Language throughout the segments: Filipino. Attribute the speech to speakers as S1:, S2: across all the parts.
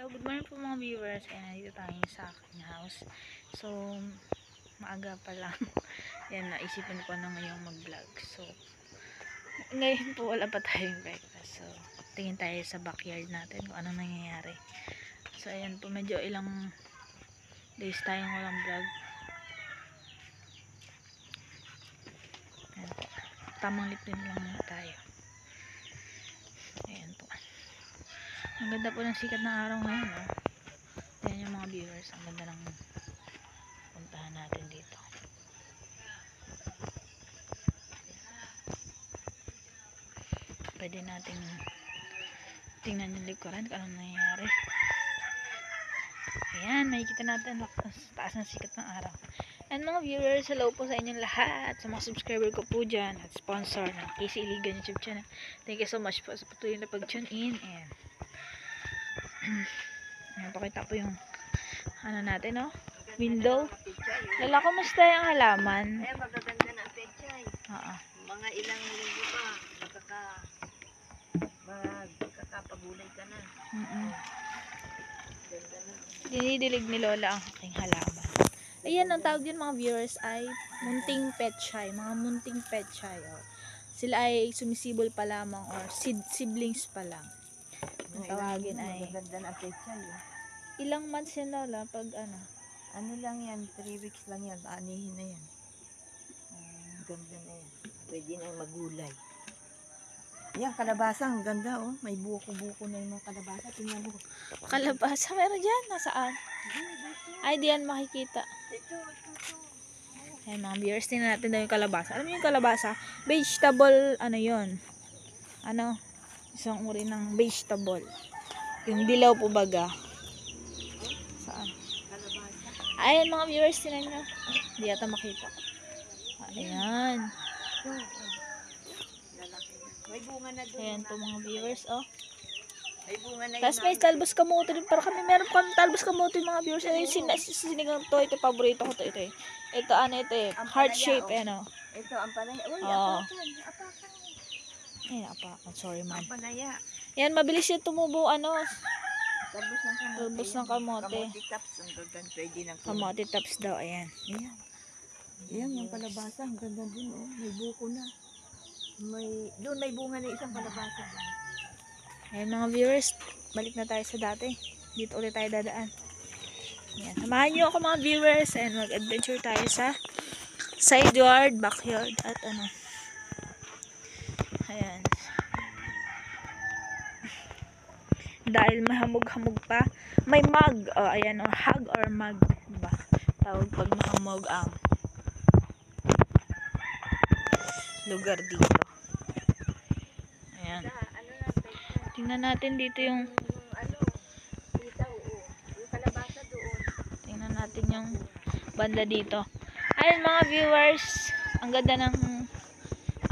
S1: So, good morning po mga viewers. Ayan, nandito tayo sa aking house. So, maaga pa lang. Ayan, naisipan ko na ngayong mag-vlog. So, ngayon po wala pa tayong breakfast. So, tingin tayo sa backyard natin kung anong nangyayari. So, ayan po, medyo ilang days tayong walang vlog. Ayan po. Tamang lipin lang muna tayo. Ayan po. Ang ganda po ng sikat ng araw ngayon, oh. Ayan yung mga viewers. Ang ganda ng puntahan natin dito. Pwede nating tingnan yung likuran kung anong nangyayari. Ayan, makikita natin taas ng sikat ng araw. And mga viewers, hello po sa inyong lahat, sa mga subscriber ko po dyan at sponsor ng KC Iligan YouTube channel. Thank you so much po sa patuloy na pag-tune in. And ayan, pakita po yung ano natin, no? Window. Lala, kumusta yung halaman?
S2: Ay, magaganda na ang pechay.
S1: Oo.
S2: Mga ilang linggo pa, magkakapagulay ka na. Ganda na.
S1: Dinidilig ni Lola ang aking halaman. Ayan, ang tawag yun mga viewers ay munting pechay. Mga munting pechay. Oh. Sila ay sumisibol pa lamang or siblings pa lang. Ang tawagin ay
S2: Magaganda na ang pechay.
S1: ilang months yan, Lola, pag ano?
S2: Ano lang yan, 3 weeks lang yan, aanihin na yan. Ganda na yan. Pwede na magulay. Yan, kalabasa, ang ganda oh. May buko-buko na yung mga kalabasa. Tingnan mo.
S1: Kalabasa, meron dyan. Nasaan? Ay, diyan makikita.
S2: Ito.
S1: Ayan mga viewers, tingnan natin daw yung kalabasa. Alam mo yung kalabasa? Vegetable, ano yon? Ano? Isang uri ng vegetable. Yung dilaw po baga. Saan?
S2: Kalabasa.
S1: Ayan mga viewers, tingnan nyo. Hindi yata makita. Ayan.
S2: Lalaki na. May bunga na doon.
S1: Ayan po mga viewers, oh.
S2: May bunga na
S1: Tapos may talbos kamote din. Pero kami, meron kami talbos kamote mga viewers. Ayan yung sinigang to. Ito, paborito ko to. Ito eh. Ito, ano ito eh. Heart shape, ano.
S2: Ito, ang palaya. Uy,
S1: Oo.
S2: apakan.
S1: Ayan, apakan. Sorry, man.
S2: Ang palaya.
S1: Yan, mabilis yung tumubo, ano.
S2: Talbos ng kamote.
S1: Talbos ng kamote.
S2: Kamote tops. Ang ganda. Pwede ng
S1: Kamote tops daw, ayan.
S2: Ayan. Ayan, yung kalabasa. Ang ganda din, oh. May buko na. Doon may bunga na isang kalabasa.
S1: Ayan mga viewers, balik na tayo sa dati. Dito ulit tayo dadaan. Ayan, samahan nyo ako mga viewers and mag-adventure tayo sa side yard, backyard, at ano. Ayan. Dahil mahamog-hamog pa, may mug. Oh, ayan, oh, hug or mug. Diba? Tawag pag mahamog ang lugar dito. Ayan. Tingnan natin dito yung
S2: Yung kalabasa doon.
S1: tingnan natin yung banda dito. Ayun mga viewers, ang ganda ng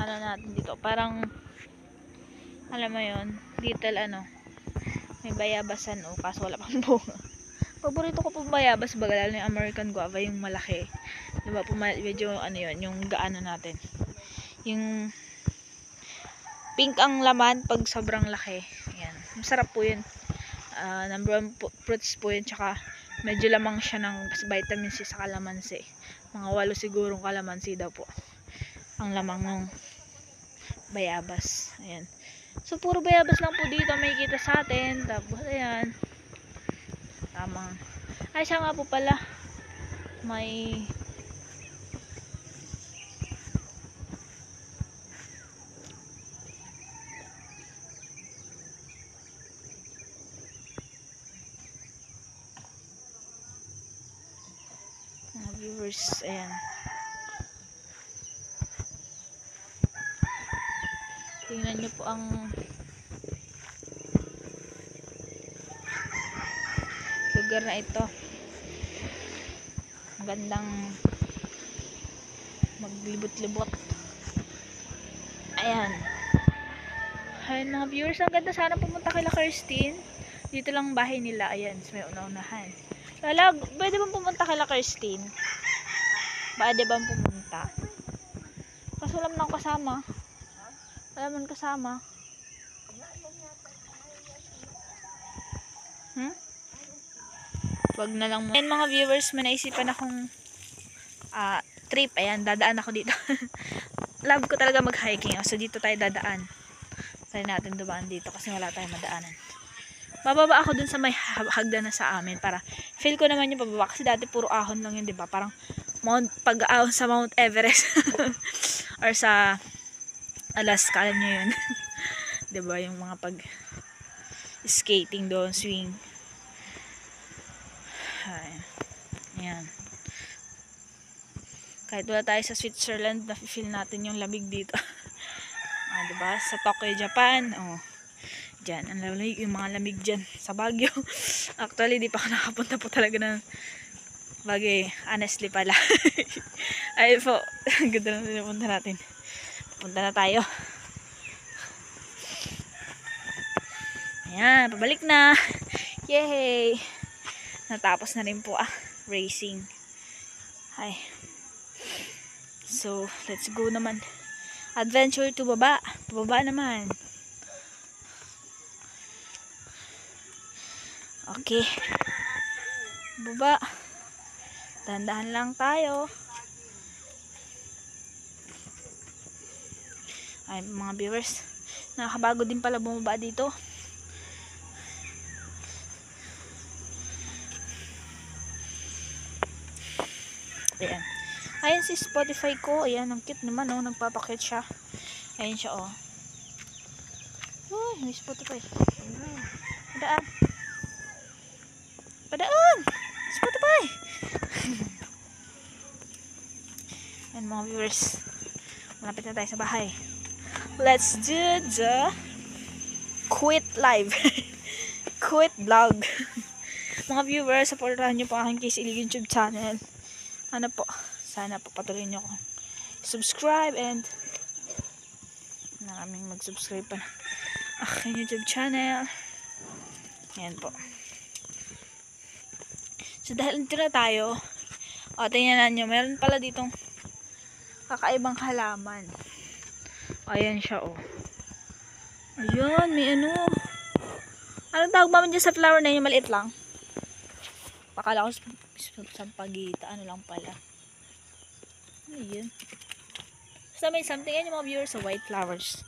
S1: ano natin dito. Parang alam mo yun, little ano, may bayabasan o kaso wala pang bunga. Paborito ko pong bayabas baga lalo yung American guava, yung malaki. Diba po medyo ano yun, yung gaano natin. Yung pink ang laman pag sobrang laki. Ayan. Masarap po yun. Number one fruits po yun. Tsaka medyo lamang siya ng vitamin C sa kalamansi. Mga 8 sigurong kalamansi daw po ang lamang ng bayabas. Ayan. So puro bayabas lang po dito may kita sa atin. Tapos ayan. Tamang. Ay siya nga po pala. May viewers, ayan. Tingnan nyo po ang lugar na ito. Ang gandang maglibot-libot. Ayan. Ayan mga viewers, ang ganda. Sana pumunta kila Kirstine. Dito lang bahay nila. Ayan, may una-unahan. Lala, pwede bang pumunta kila Kirstine? Pwede bang pumunta? Kasi wala man kasama. Wala man kasama. Hmm? wag na lang. Ayan mga viewers, may naisipan akong trip. Ayan, dadaan ako dito. Love ko talaga mag-hiking. So, dito tayo dadaan. Try natin dumaan dito kasi wala tayong madaanan. Bababa ako dun sa may hagdan na sa amin para feel ko naman yung pababa. Kasi dati puro ahon lang yun, diba? Parang pag-ahon sa Mount Everest. Or sa Alaska, alam nyo yun. Diba? Yung mga skating doon, swing. Ayan. Kahit wala tayo sa Switzerland, na-feel natin yung lamig dito. Diba? Sa Tokyo, Japan. Diyan, ang lamig, yung mga lamig dyan sa Baguio. Actually, di pa ako nakapunta po talaga ng Baguio. Honestly pala. Ayun po, ganda na pinapunta natin. Punta na tayo. Ayan, pabalik na. Yay! Natapos na rin po racing. Hi. So, let's go naman. Adventure to baba. Pababa naman. Okay. Baba. Dahan-dahan lang tayo. Ay, mga viewers. Nakakabago din pala bumaba dito. Ayan. Ayan si Spotify ko. Ayan, ang cute naman, nagpapakit siya. Ayan siya, Uy, may Spotify. Padaan. Padaan! Spotify! Ayan mga viewers. Malapit na tayo sa bahay. Let's do the quit live. Quit vlog. Mga viewers, supportahan nyo po aking KC Ilig YouTube channel. Sana po patuloy nyo ako subscribe and maraming mag-subscribe pa na aking YouTube channel. Ayan po. So dahil dito na tayo, tingnan nyo, meron pala ditong kakaibang halaman. Ayan siya, Ayun, may anong tawag ba dyan sa flower na yun? Maliit lang. Pakala ko sampagita, lang pala. Ano yun? Basta may something yan yung mga viewers sa white flowers.